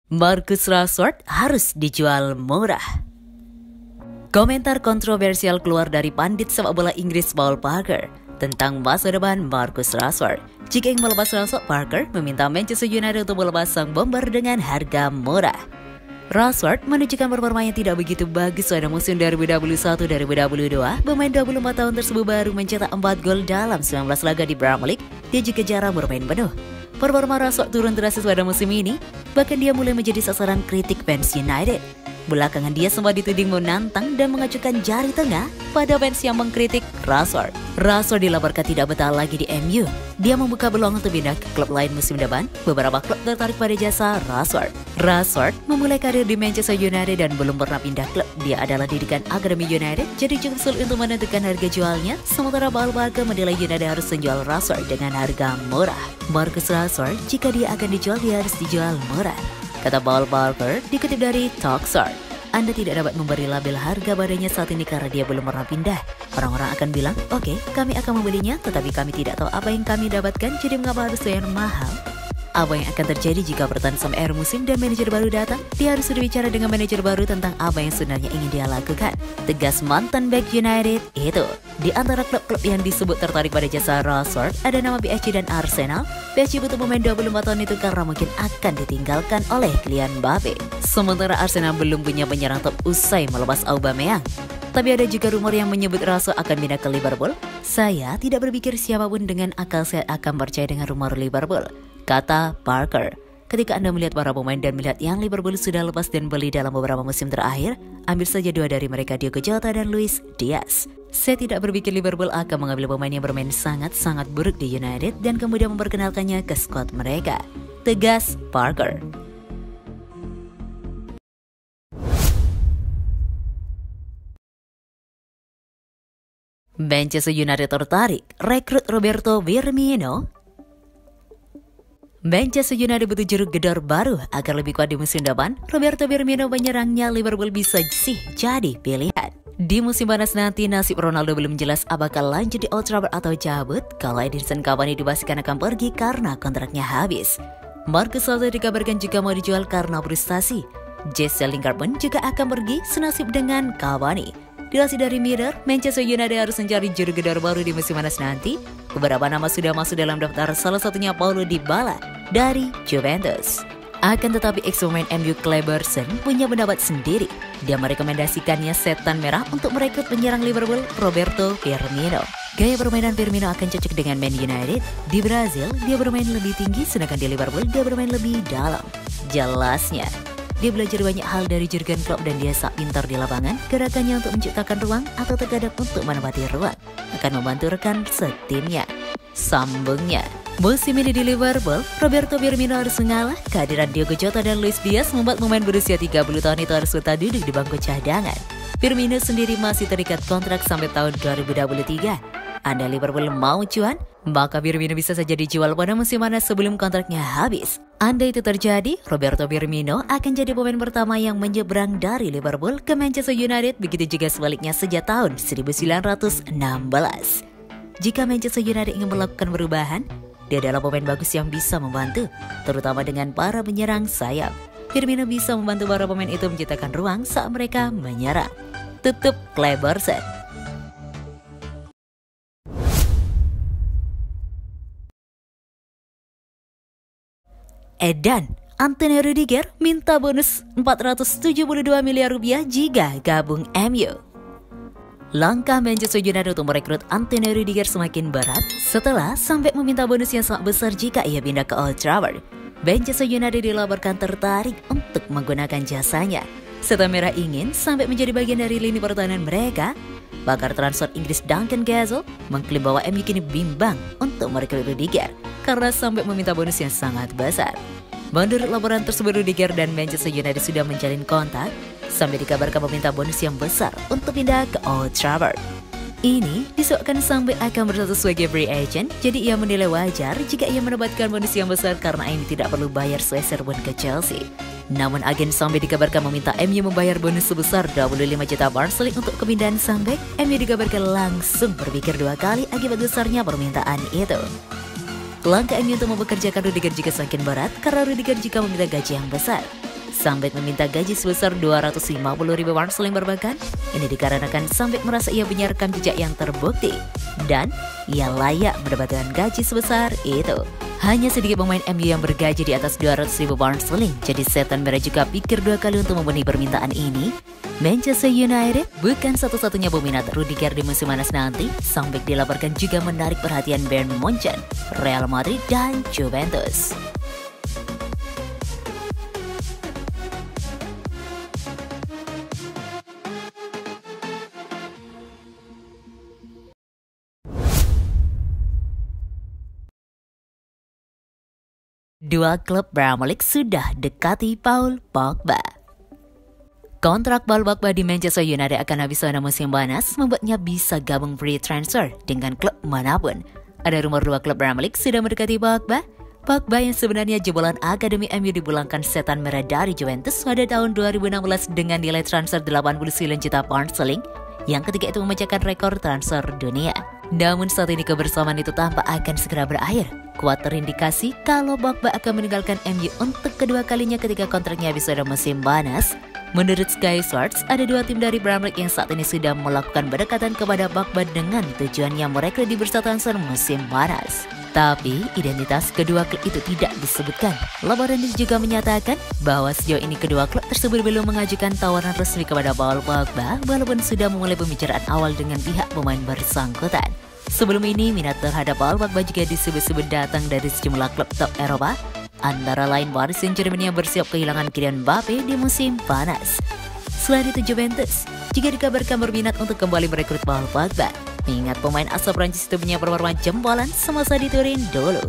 Marcus Rashford harus dijual murah. Komentar kontroversial keluar dari pandit sepak bola Inggris Paul Parker tentang masa depan Marcus Rashford. Jika ingin melepas Rashford, Parker meminta Manchester United untuk melepas sang bomber dengan harga murah. Rashford menunjukkan performa yang tidak begitu bagus pada musim 2021-2022. Pemain 24 tahun tersebut baru mencetak 4 gol dalam 19 laga di Premier League. Dia juga jarang bermain penuh. Performa Rashford turun drastis pada musim ini, bahkan dia mulai menjadi sasaran kritik fans United. Belakangan dia sempat dituding menantang dan mengacukan jari tengah pada fans yang mengkritik Rashford. Rashford dilaporkan tidak betah lagi di MU. Dia membuka peluang untuk pindah ke klub lain musim depan. Beberapa klub tertarik pada jasa Rashford. Rashford memulai karir di Manchester United dan belum pernah pindah klub. Dia adalah didikan Akademi United, jadi cukup sulit untuk menentukan harga jualnya. Sementara Paul Parker menilai United harus menjual Rashford dengan harga murah. Marcus Rashford, jika dia akan dijual, dia harus dijual murah, kata Paul Parker dikutip dari Talkstar. Anda tidak dapat memberi label harga badannya saat ini karena dia belum pernah pindah. Orang-orang akan bilang, oke, kami akan membelinya, tetapi kami tidak tahu apa yang kami dapatkan, jadi mengapa harus bayar mahal? Apa yang akan terjadi jika bertahan sampai akhir musim dan manajer baru datang? Dia harus berbicara dengan manajer baru tentang apa yang sebenarnya ingin dia lakukan, tegas mantan back United itu. Di antara klub-klub yang disebut tertarik pada jasa Rashford ada nama PSG dan Arsenal. PSG butuh pemain 24 tahun itu karena mungkin akan ditinggalkan oleh Kylian Mbappe. Sementara Arsenal belum punya penyerang top usai melepas Aubameyang. Tapi ada juga rumor yang menyebut Rashford akan pindah ke Liverpool. Saya tidak berpikir siapapun dengan akal sehat akan percaya dengan rumor Liverpool, kata Parker. Ketika Anda melihat para pemain dan melihat yang Liverpool sudah lepas dan beli dalam beberapa musim terakhir, ambil saja dua dari mereka, Diogo Jota dan Luis Diaz. Saya tidak berpikir Liverpool akan mengambil pemain yang bermain sangat-sangat buruk di United dan kemudian memperkenalkannya ke skuad mereka, tegas Parker. Manchester United tertarik rekrut Roberto Firmino. Manchester United butuh juru gedor baru agar lebih kuat di musim depan. Roberto Firmino penyerangnya Liverpool bisa sih jadi pilihan. Di musim panas nanti nasib Ronaldo belum jelas apakah lanjut di Old Trafford atau cabut. Kalau Edinson Cavani dipastikan akan pergi karena kontraknya habis. Marcus Rashford dikabarkan juga mau dijual karena frustasi. Jesse Lingard pun juga akan pergi senasib dengan Cavani. Dilansir dari Mirror, Manchester United harus mencari juru gedor baru di musim panas nanti. Beberapa nama sudah masuk dalam daftar, salah satunya Paulo Dybala dari Juventus. Akan tetapi ex-pemain MU Kleberson punya pendapat sendiri. Dia merekomendasikannya setan merah untuk merekrut penyerang Liverpool Roberto Firmino. Gaya permainan Firmino akan cocok dengan Man United. Di Brazil, dia bermain lebih tinggi, sedangkan di Liverpool dia bermain lebih dalam. Jelasnya, dia belajar banyak hal dari Jurgen Klopp dan dia sangat pintar di lapangan. Gerakannya untuk menciptakan ruang atau terkadang untuk menempati ruang akan membantu rekan setimnya. Sambungnya, musim ini di Liverpool, Roberto Firmino harus mengalah. Kehadiran Diogo Jota dan Luis Diaz membuat pemain berusia 30 tahun itu harus betah duduk di bangku cadangan. Firmino sendiri masih terikat kontrak sampai tahun 2023. Anda Liverpool mau cuan? Maka Firmino bisa saja dijual pada musim panas sebelum kontraknya habis. Andai itu terjadi, Roberto Firmino akan jadi pemain pertama yang menyeberang dari Liverpool ke Manchester United, begitu juga sebaliknya sejak tahun 1916. Jika Manchester United ingin melakukan perubahan, dia adalah pemain bagus yang bisa membantu, terutama dengan para penyerang sayap. Firmino bisa membantu para pemain itu menciptakan ruang saat mereka menyerang. Tutup Kleberson. Edan, Antonio Rudiger minta bonus 472 miliar rupiah jika gabung MU. Langkah Manchester United untuk merekrut Antonio Rudiger semakin berat setelah sampai meminta bonus yang sangat besar jika ia pindah ke Old Trafford. Manchester United dilaporkan tertarik untuk menggunakan jasanya. Setan Merah ingin sampai menjadi bagian dari lini pertahanan mereka. Pakar transfer Inggris Duncan Gazelle mengklaim bahwa MU kini bimbang untuk merekrut Rudiger karena sampai meminta bonus yang sangat besar. Menurut laporan tersebut, Rudiger dan Manchester United sudah menjalin kontak sampai dikabarkan meminta bonus yang besar untuk pindah ke Old Trafford. Ini disebabkan sampai akan bersatu sebagai free agent, jadi ia menilai wajar jika ia mendapatkan bonus yang besar karena MU tidak perlu bayar sepeser pun ke Chelsea. Namun agen sampai dikabarkan meminta MU membayar bonus sebesar 25 juta pound sterling untuk kepindahan sang bek. MU dikabarkan langsung berpikir dua kali akibat besarnya permintaan itu. Langkah MU untuk mempekerjakan Rudiger juga semakin berat karena Rudiger jika meminta gaji yang besar. Sang bek meminta gaji sebesar 250.000 pound sterling berbakan. Ini dikarenakan sang bek merasa ia punya rekam jejak yang terbukti dan ia layak mendapatkan gaji sebesar itu. Hanya sedikit pemain MU yang bergaji di atas 200.000 pound sterling, jadi setan merah juga pikir dua kali untuk memenuhi permintaan ini. Manchester United bukan satu-satunya peminat Rudiger di musim panas nanti. Sang bek dilaporkan juga menarik perhatian Bayern Munchen, Real Madrid, dan Juventus. Dua klub Premier League sudah dekati Paul Pogba. Kontrak Paul Pogba di Manchester United akan habis pada musim panas, membuatnya bisa gabung free transfer dengan klub manapun. Ada rumor dua klub Premier League sudah mendekati Pogba. Pogba yang sebenarnya jebolan akademi MU dipulangkan setan merah dari Juventus pada tahun 2016 dengan nilai transfer 89 juta pound sterling, yang ketika itu memecahkan rekor transfer dunia. Namun saat ini kebersamaan itu tampak akan segera berakhir. Kuat terindikasi kalau Pogba akan meninggalkan MU untuk kedua kalinya ketika kontraknya habis pada musim panas. Menurut Sky Sports, ada dua tim dari Premier League yang saat ini sudah melakukan pendekatan kepada Pogba dengan tujuannya merekrut di bursa transfer musim panas. Tapi identitas kedua klub itu tidak disebutkan. Laporan itu juga menyatakan bahwa sejauh ini kedua klub tersebut belum mengajukan tawaran resmi kepada Paul Pogba, walaupun sudah memulai pembicaraan awal dengan pihak pemain bersangkutan. Sebelum ini, minat terhadap Paul Pogba juga disebut-sebut datang dari sejumlah klub top Eropa, antara lain Paris Saint-Germain yang bersiap kehilangan Kylian Mbappe di musim panas. Selain itu Juventus juga dikabarkan berminat untuk kembali merekrut Paul Pogba, mengingat pemain asal Prancis itu punya performa jempolan semasa di Turin dulu.